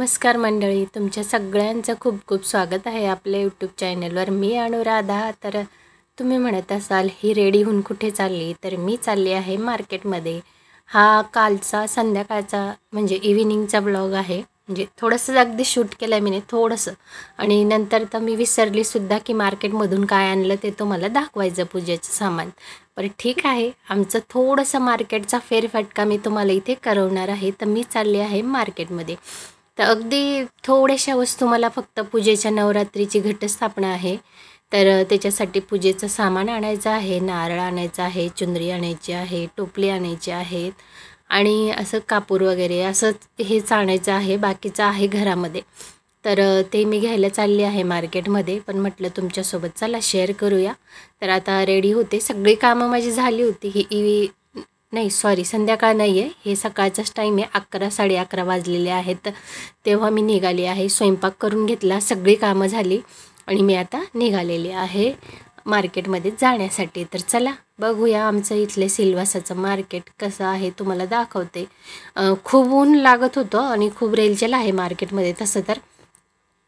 नमस्कार मंडळी, तुमच्या सगळ्यांचं खूप खूप स्वागत आहे आपल्या यूट्यूब चॅनलवर. मी अनुराधा. तर तुम्ही म्हणत असाल ही रेडी होऊन कुठे चालली, तर मी चालली आहे मार्केटमध्ये. हा कालचा संध्याकाळचा म्हणजे इव्हिनिंगचा ब्लॉग आहे. म्हणजे थोडंसं अगदी शूट केलं आहे मी थोडंसं, आणि नंतर तर मी विसरलीसुद्धा की मार्केटमधून काय आणलं ते तुम्हाला दाखवायचं पूजेचं सामान. पण ठीक आहे, आमचं थोडंसं मार्केटचा फेरफटका मी तुम्हाला इथे करवणार आहे. तर मी चालली आहे मार्केटमध्ये. तर अगदी थोड्याशा वस्तू मला फक्त पूजेच्या नवरात्रीची घटस्थापना आहे, तर त्याच्यासाठी पूजेचं सामान आणायचं आहे. नारळ आणायचा आहे, चुनरी आणायची आहे, टोपली आणायची आहेत, आणि असं कापूर वगैरे असंच हेच आणायचं आहे. बाकीचं आहे घरामध्ये. तर ते मी घ्यायला चालली आहे मार्केटमध्ये. पण म्हटलं तुमच्यासोबत चला शेअर करूया. तर आता रेडी होते. सगळी कामं माझी झाली होती. नाही सॉरी, संध्याकाळ नाही आहे, हे सकाळचाच टाईम आहे. 11 11:30 वाजलेले आहेत तेव्हा मी निघाली आहे. स्वयंपाक करून घेतला, सगळी कामं झाली, आणि मी आता निघालेली आहे मार्केटमध्ये जाण्यासाठी. तर चला बघूया आमचं इथले सिल्वासाचं मार्केट कसं आहे, तुम्हाला दाखवते. खूप ऊन लागत होतं आणि खूप रेलचेल आहे मार्केटमध्ये तसं तर.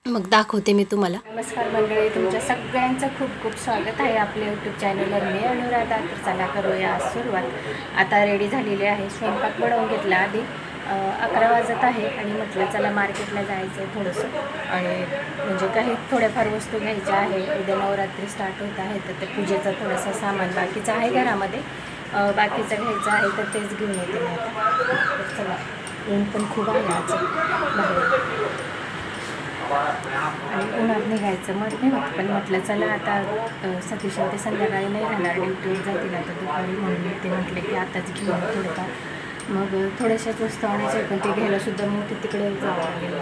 मग दाखवते मी तुम्हाला. नमस्कार मंडळी, तुमच्या सगळ्यांचं खूप खूप स्वागत आहे आपल्या यूट्यूब चॅनलवर. मी अनुराधा. तर चला करूया सुरुवात. आता रेडी झालेली आहे, स्वयंपाक बनवून घेतला आधी. 11 वाजत आहे आणि म्हटलं चला मार्केटला जायचं आहे थोडंसं, आणि म्हणजे काही थोड्याफार वस्तू घ्यायच्या आहे. उद्या नवरात्री स्टार्ट होत आहे, तर ते पूजेचं थोडंसं सामान बाकीचं आहे घरामध्ये, बाकीचं घ्यायचं आहे, तर तेच घेऊन येते मी आता. तर चला, ऊन पण खूप आहे आज बाहेर, आणि उन्हात निघायचं मत नाही होत. पण म्हटलं चला आता सतीश ते संध्याकाळी नाही राहणार, ड्युटीवर जातील आता दुपारी, म्हणून ते म्हटले की आताच घेऊन थोडंफार. मग थोड्याशाच वस्तू आणायच्या, पण ते घ्यायलासुद्धा मग तिकडे जावं लागेल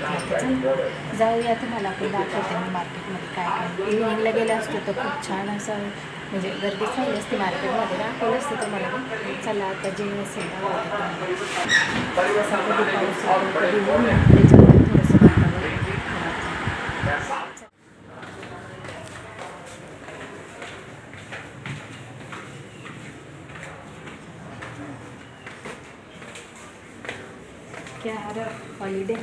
मार्केटला. जाऊया, तुम्हाला आपण दाखवते मी मार्केटमध्ये काय काय. इव्हिनिंगला गेलं असतं तर खूप छान असं म्हणजे गर्दी झाली असते मार्केटमध्ये, दाखवलं असतं तुम्हाला. चला आता जे असेल त्याच्यामुळे थोडंसं वातावरण. क्या हॉलिडे.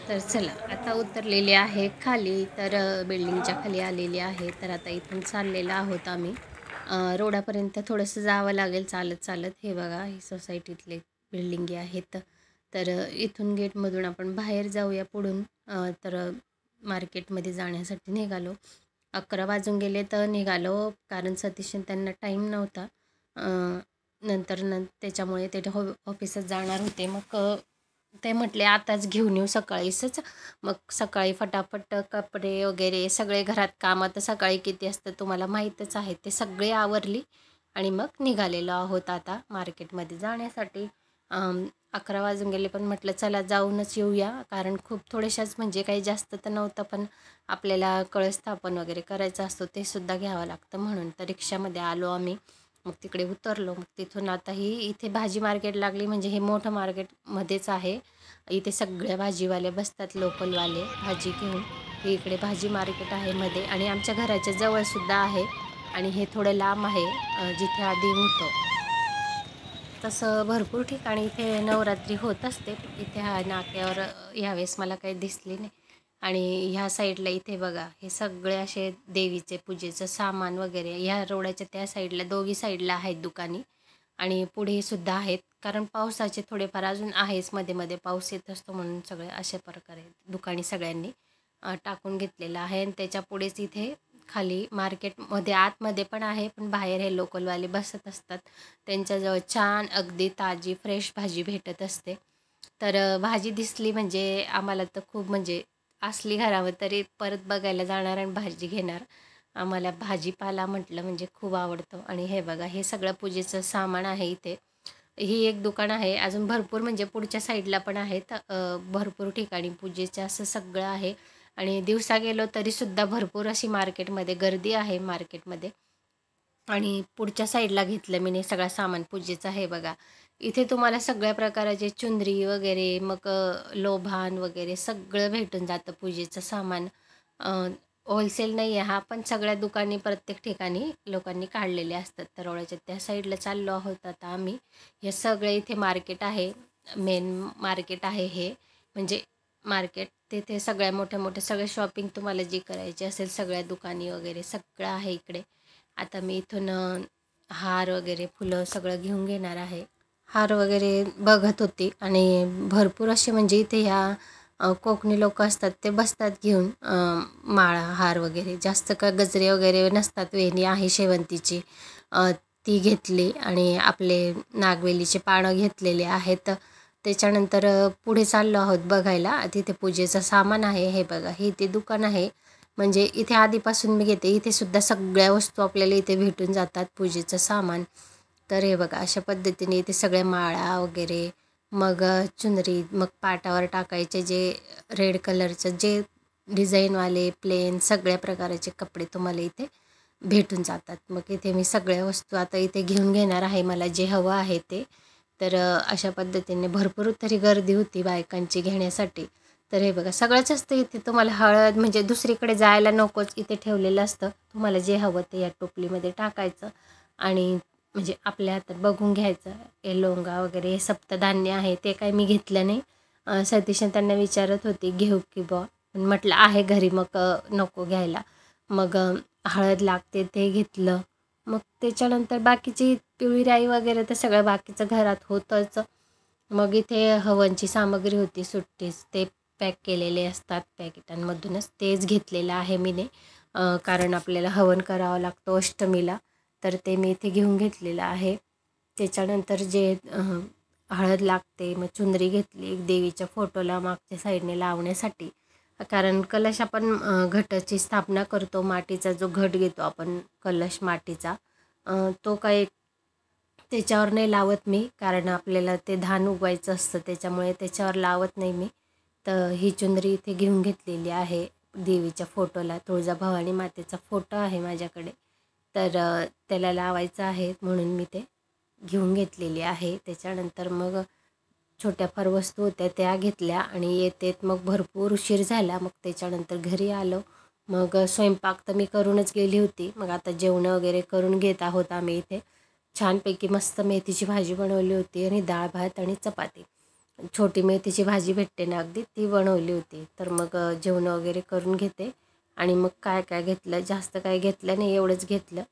तर चला आता उतरलेले आहे खाली, तर बिल्डिंगच्या खाली आलेली आहे. तर आता इथून चाललेलं आहोत आम्ही. रोडापर्यंत थोडंसं जावं लागेल चालत चालत. हे बघा, ही सोसायटीतले बिल्डिंगी आहेत. तर इथून गेटमधून आपण बाहेर जाऊया पुढून. तर मार्केटमध्ये जाण्यासाठी निघालो. 11 वाजून गेले तर निघालो, कारण सतीश त्यांना टाईम नव्हता. त्याच्यामुळे ते ऑफिसात जाणार होते. मग ते म्हटले आताच घेऊन येऊ सकाळीच. मग सकाळी फटाफट कपडे वगैरे सगळे घरात कामं तर सकाळी किती असतं तुम्हाला माहीतच आहे, ते सगळे आवरली आणि मग निघालेलो आहोत आता मार्केटमध्ये जाण्यासाठी. 11 वाजून गेले, पण म्हटलं चला जाऊनच येऊया, कारण खूप थोड्याशाच म्हणजे काही जास्त तर नव्हतं, पण आपल्याला कळस्थापन वगैरे करायचं असतो ते सुद्धा घ्यावं लागतं, म्हणून तर रिक्षामध्ये आलो आम्ही. मग तिकडे उतरलो. मग तिथून आता इथे भाजी मार्केट लागली, म्हणजे हे मोठं मार्केटमध्येच आहे. इथे सगळ्या भाजीवाले बसतात, लोकलवाले भाजी घेऊन. हे इकडे भाजी मार्केट आहे मध्ये, आणि आमच्या घराच्या जवळसुद्धा आहे, आणि हे थोडं लांब आहे जिथे आधी होतं. तसं भरपूर ठिकाणी इथे नवरात्री होत असते. इथे हा नाक्यावर यावेळेस मला काही दिसली नाही. आणि ह्या साईडला इथे बघा, हे सगळे असे देवीचे पूजेचं सामान वगैरे ह्या रोडाच्या त्या साईडला, दोघी साईडला आहेत दुकानी, आणि पुढे सुद्धा आहेत, कारण पावसाचे थोडेफार अजून आहेच, मध्ये मध्ये पाऊस येत असतो, म्हणून सगळे अशा प्रकारे दुकानी सगळ्यांनी टाकून घेतलेलं आहे. आणि त्याच्या पुढेच इथे खाली मार्केटमध्ये आतमध्ये पण आहे, पण बाहेर हे लोकलवाले बसत असतात. त्यांच्याजवळ छान अगदी ताजी फ्रेश भाजी भेटत असते. तर भाजी दिसली म्हणजे आम्हाला तर खूप, म्हणजे असली घरावर तरी परत बघायला जाणार आणि भाजी घेणार. आम्हाला भाजीपाला म्हटलं म्हणजे खूप आवडतं. आणि हे बघा, हे सगळं पूजेचं सामान आहे इथे. ही एक दुकान आहे, अजून भरपूर म्हणजे पुढच्या साईडला पण आहेत. भरपूर ठिकाणी पूजेचं असं सगळं आहे, आणि दिवसा गेलो तरीसुद्धा भरपूर अशी मार्केटमध्ये गर्दी आहे मार्केटमध्ये. आणि पुढच्या साईडला घेतलं मी सगळं सामान पूजेचं आहे बघा. इथे तुम्हाला सगळ्या प्रकाराचे चुंदरी वगैरे, मग लोभान वगैरे सगळं भेटून जातं पूजेचं सामान. होलसेल नाही आहे हा, पण सगळ्या दुकानी प्रत्येक ठिकाणी लोकांनी काढलेले असतात. तरोळ्याच्या त्या साईडला चाललो आहोत आता आम्ही. हे सगळे इथे मार्केट आहे, मेन मार्केट आहे हे. म्हणजे मार्केट तिथे सगळ्या मोठ्या-मोठ्या सगळे शॉपिंग तुम्हाला जी करायची असेल सगळ्या दुकानी वगैरे सगळं आहे इकडे. आता मी इथून हार वगैरे फुलं सगळं घेऊन घेणार आहे. हार वगैरे बघत होती आणि भरपूर असे म्हणजे इथे ह्या कोकणी लोक असतात ते बसतात घेऊन माळा हार वगैरे. जास्त का गजरे वगैरे नसतात, वेणी आहे शेवंतीची ती घेतली आणि आपले नागवेलीचे पानं घेतलेले आहेत. त्याच्यानंतर पुढे चाललो आहोत बघायला. तिथे पूजेचं सामान आहे. हे बघा हे ते दुकान आहे. म्हणजे इथे आधीपासून मी घेते. इथे सुद्धा सगळ्या वस्तू आपल्याला इथे भेटून जातात पूजेचं सामान. तर हे बघा अशा पद्धतीने इथे सगळ्या माळा वगैरे, मग चुनरी, मग पाटावर टाकायचे जे रेड कलरचं जे डिझाईनवाले प्लेन सगळ्या प्रकारचे कपडे तुम्हाला इथे भेटून जातात. मग इथे मी सगळ्या वस्तू आता इथे घेऊन घेणार आहे मला जे हवं आहे ते. तर अशा पद्धतीने भरपूर तरी गर्दी होती बायकांची घेण्यासाठी. तर हे बघा सगळंच असतं इथे तुम्हाला. हळद म्हणजे दुसरीकडे जायला नकोच, इथे ठेवलेलं असतं. तुम्हाला जे हवं ते या टोपलीमध्ये टाकायचं आणि म्हणजे आपल्या हातात बघून घ्यायचं. हे लोंगा वगैरे हे सप्तधान्य आहे ते काही मी घेतलं नाही. सतीशन त्यांना विचारत होती घेऊ की बुवा, पण म्हटलं आहे घरी मग नको घ्यायला. मग हळद लागते ते घेतलं. मग त्याच्यानंतर बाकीची पिवळी राई वगैरे तर सगळं बाकीचं घरात होतंच. मग इथे हवनची सामग्री होती सुट्टीच, ते पॅक केलेले असतात पॅकेटांमधूनच तेच घेतलेलं आहे मीने. कारण आपल्याला हवन करावं लागतं अष्टमीला, तर ते मी इथे घेऊन घेतलेलं आहे. त्याच्यानंतर जे हळद लागते, मग चुनरी घेतली एक देवीच्या फोटोला मागच्या साईडने लावण्यासाठी. कारण कलश आपण घटाची स्थापना करतो, मातीचा जो घट घेतो आपण कलश मातीचा, तो काही त्याच्यावर नाही लावत मी, कारण आपल्याला ते धान उगवायचं असतं त्याच्यामुळे त्याच्यावर लावत नाही मी. तर ही चुनरी इथे घेऊन घेतलेली आहे देवीच्या फोटोला. तुळजाभवानी मातेचा फोटो आहे माझ्याकडे, तर त्याला लावायचं आहे म्हणून मी ते घेऊन घेतलेली आहे. त्याच्यानंतर मग छोट्या फार वस्तू होत्या त्या घेतल्या आणि येतेत मग भरपूर उशीर झाला. मग त्याच्यानंतर घरी आलो. मग स्वयंपाक तर मी करूनच गेली होती. मग आता जेवणं वगैरे करून घेत आहोत आम्ही इथे. छानपैकी मस्त मेथीची भाजी बनवली होती आणि डाळ भात आणि चपाती. छोटी मेथीची भाजी भेटते ना अगदी, ती बनवली होती. तर मग जेवणं वगैरे करून घेते आणि मग काय काय घेतलं, जास्त काय घेतलं नाही, एवढंच घेतलं.